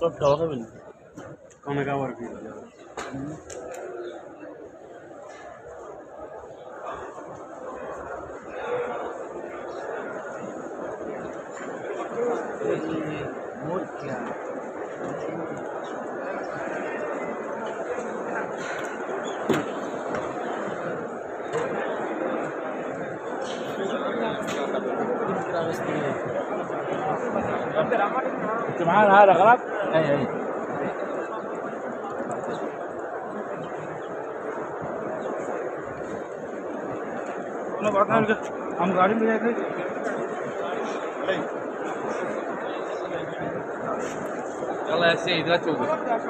الصوت ده واخد منه. انا جاور فيه. موت يعني. انت معانا هذا غلط؟ اي. انا بعد ذلك हम गाड़ी में जाएंगे يلا يا سيد لا توقف.